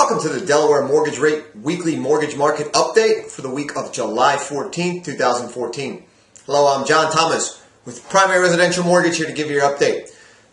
Welcome to the Delaware Mortgage Rate Weekly Mortgage Market Update for the week of July 14, 2014. Hello, I'm John Thomas with Primary Residential Mortgage here to give you your update.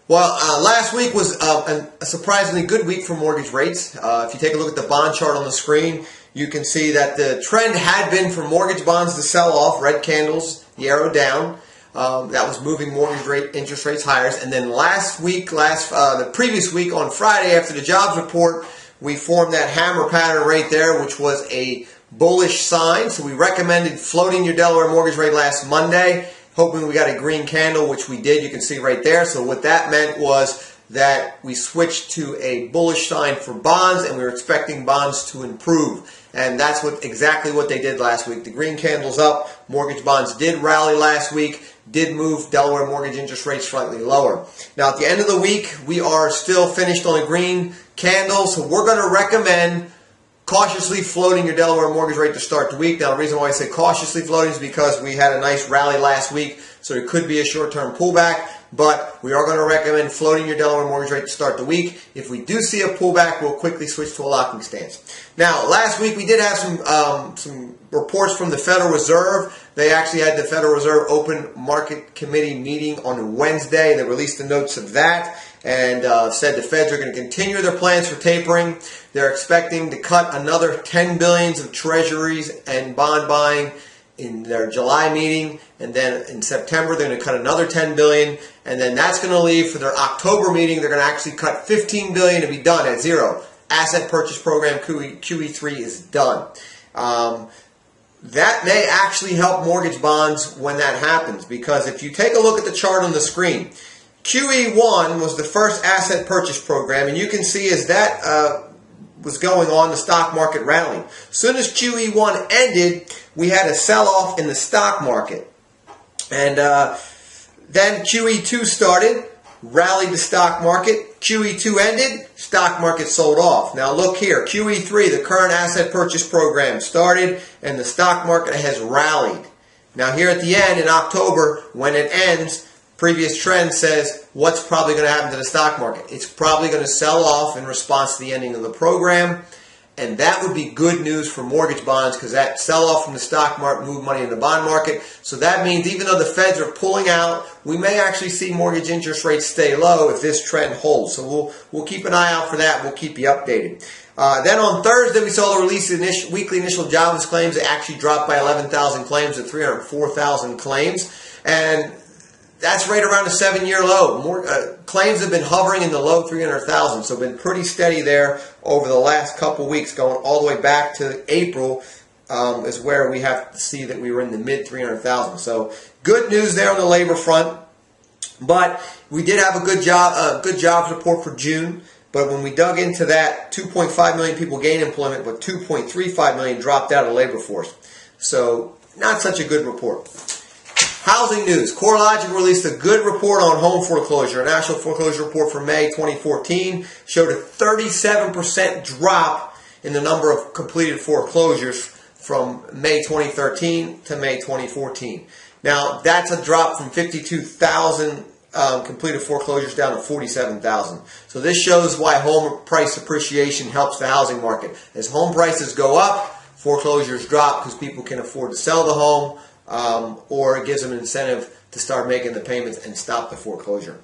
Well, last week was a surprisingly good week for mortgage rates. If you take a look at the bond chart on the screen, you can see that the trend had been for mortgage bonds to sell off, red candles, the arrow down. That was moving mortgage rate interest rates higher. And then the previous week on Friday after the jobs report, we formed that hammer pattern right there, which was a bullish sign. So we recommended floating your Delaware mortgage rate last Monday, hoping we got a green candle, which we did. You can see right there. So what that meant was that we switched to a bullish sign for bonds, and we were expecting bonds to improve. And that's exactly what they did last week. The green candle's up. Mortgage bonds did rally last week, did move Delaware mortgage interest rates slightly lower. Now, at the end of the week, we are still finished on a green candle, so we're going to recommend cautiously floating your Delaware mortgage rate to start the week. Now, the reason why I say cautiously floating is because we had a nice rally last week, so it could be a short-term pullback, but we are going to recommend floating your Delaware mortgage rate to start the week. If we do see a pullback, we'll quickly switch to a locking stance. Now, last week we did have some reports from the Federal Reserve. They actually had the Federal Reserve Open Market Committee meeting on Wednesday. They released the notes of that and said the Feds are going to continue their plans for tapering. They're expecting to cut another $10 billion of treasuries and bond buying in their July meeting, and then in September they're going to cut another $10 billion, and then that's going to leave for their October meeting. They're going to actually cut $15 billion to be done at zero. Asset purchase program QE3 is done. That may actually help mortgage bonds when that happens, because if you take a look at the chart on the screen, QE1 was the first asset purchase program, and you can see as that was going on, the stock market rallied. As soon as QE1 ended, we had a sell-off in the stock market. And then QE2 started, rallied the stock market. QE2 ended, stock market sold off. Now look here, QE3, the current asset purchase program, started, and the stock market has rallied. Now here at the end, in October, when it ends, previous trend says what's probably going to happen to the stock market. It's probably going to sell off in response to the ending of the program, and that would be good news for mortgage bonds, because that sell-off from the stock market moved money in the bond market. So that means even though the Feds are pulling out, we may actually see mortgage interest rates stay low if this trend holds. So we'll keep an eye out for that. We'll keep you updated. Then on Thursday, we saw the release of weekly initial jobless claims. They actually dropped by 11,000 claims to 304,000 claims. And that's right around a 7-year low. Claims have been hovering in the low 300,000, so been pretty steady there over the last couple weeks, going all the way back to April is where we have to see that we were in the mid 300,000. So good news there on the labor front. But we did have a good jobs report for June. But when we dug into that, 2.5 million people gained employment, but 2.35 million dropped out of the labor force. So not such a good report. Housing news. CoreLogic released a good report on home foreclosure. A national foreclosure report for May 2014 showed a 37% drop in the number of completed foreclosures from May 2013 to May 2014. Now, that's a drop from 52,000 completed foreclosures down to 47,000. So this shows why home price appreciation helps the housing market. As home prices go up, foreclosures drop because people can afford to sell the home, or it gives them an incentive to start making the payments and stop the foreclosure.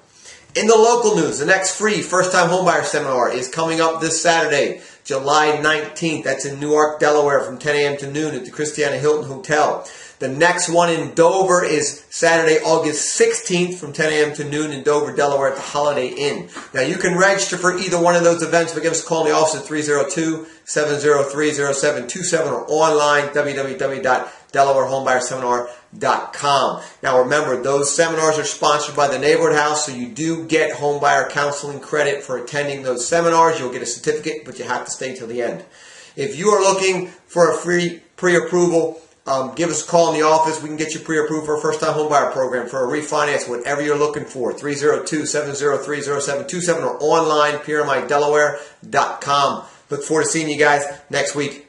In the local news, the next free first-time homebuyer seminar is coming up this Saturday, July 19th. That's in Newark, Delaware, from 10 a.m. to noon at the Christiana Hilton Hotel. The next one in Dover is Saturday, August 16th from 10 a.m. to noon in Dover, Delaware at the Holiday Inn. Now, you can register for either one of those events, but give us a call in the office at 302-703-0727 or online, www.delawarehomebuyerseminar.com. Now, remember, those seminars are sponsored by the Neighborhood House, so you do get homebuyer counseling credit for attending those seminars. You'll get a certificate, but you have to stay till the end. If you are looking for a free pre-approval, give us a call in the office. We can get you pre-approved for a first-time homebuyer program, for a refinance, whatever you're looking for. 302-703-0727 or online, PRMIDelaware.com. Look forward to seeing you guys next week.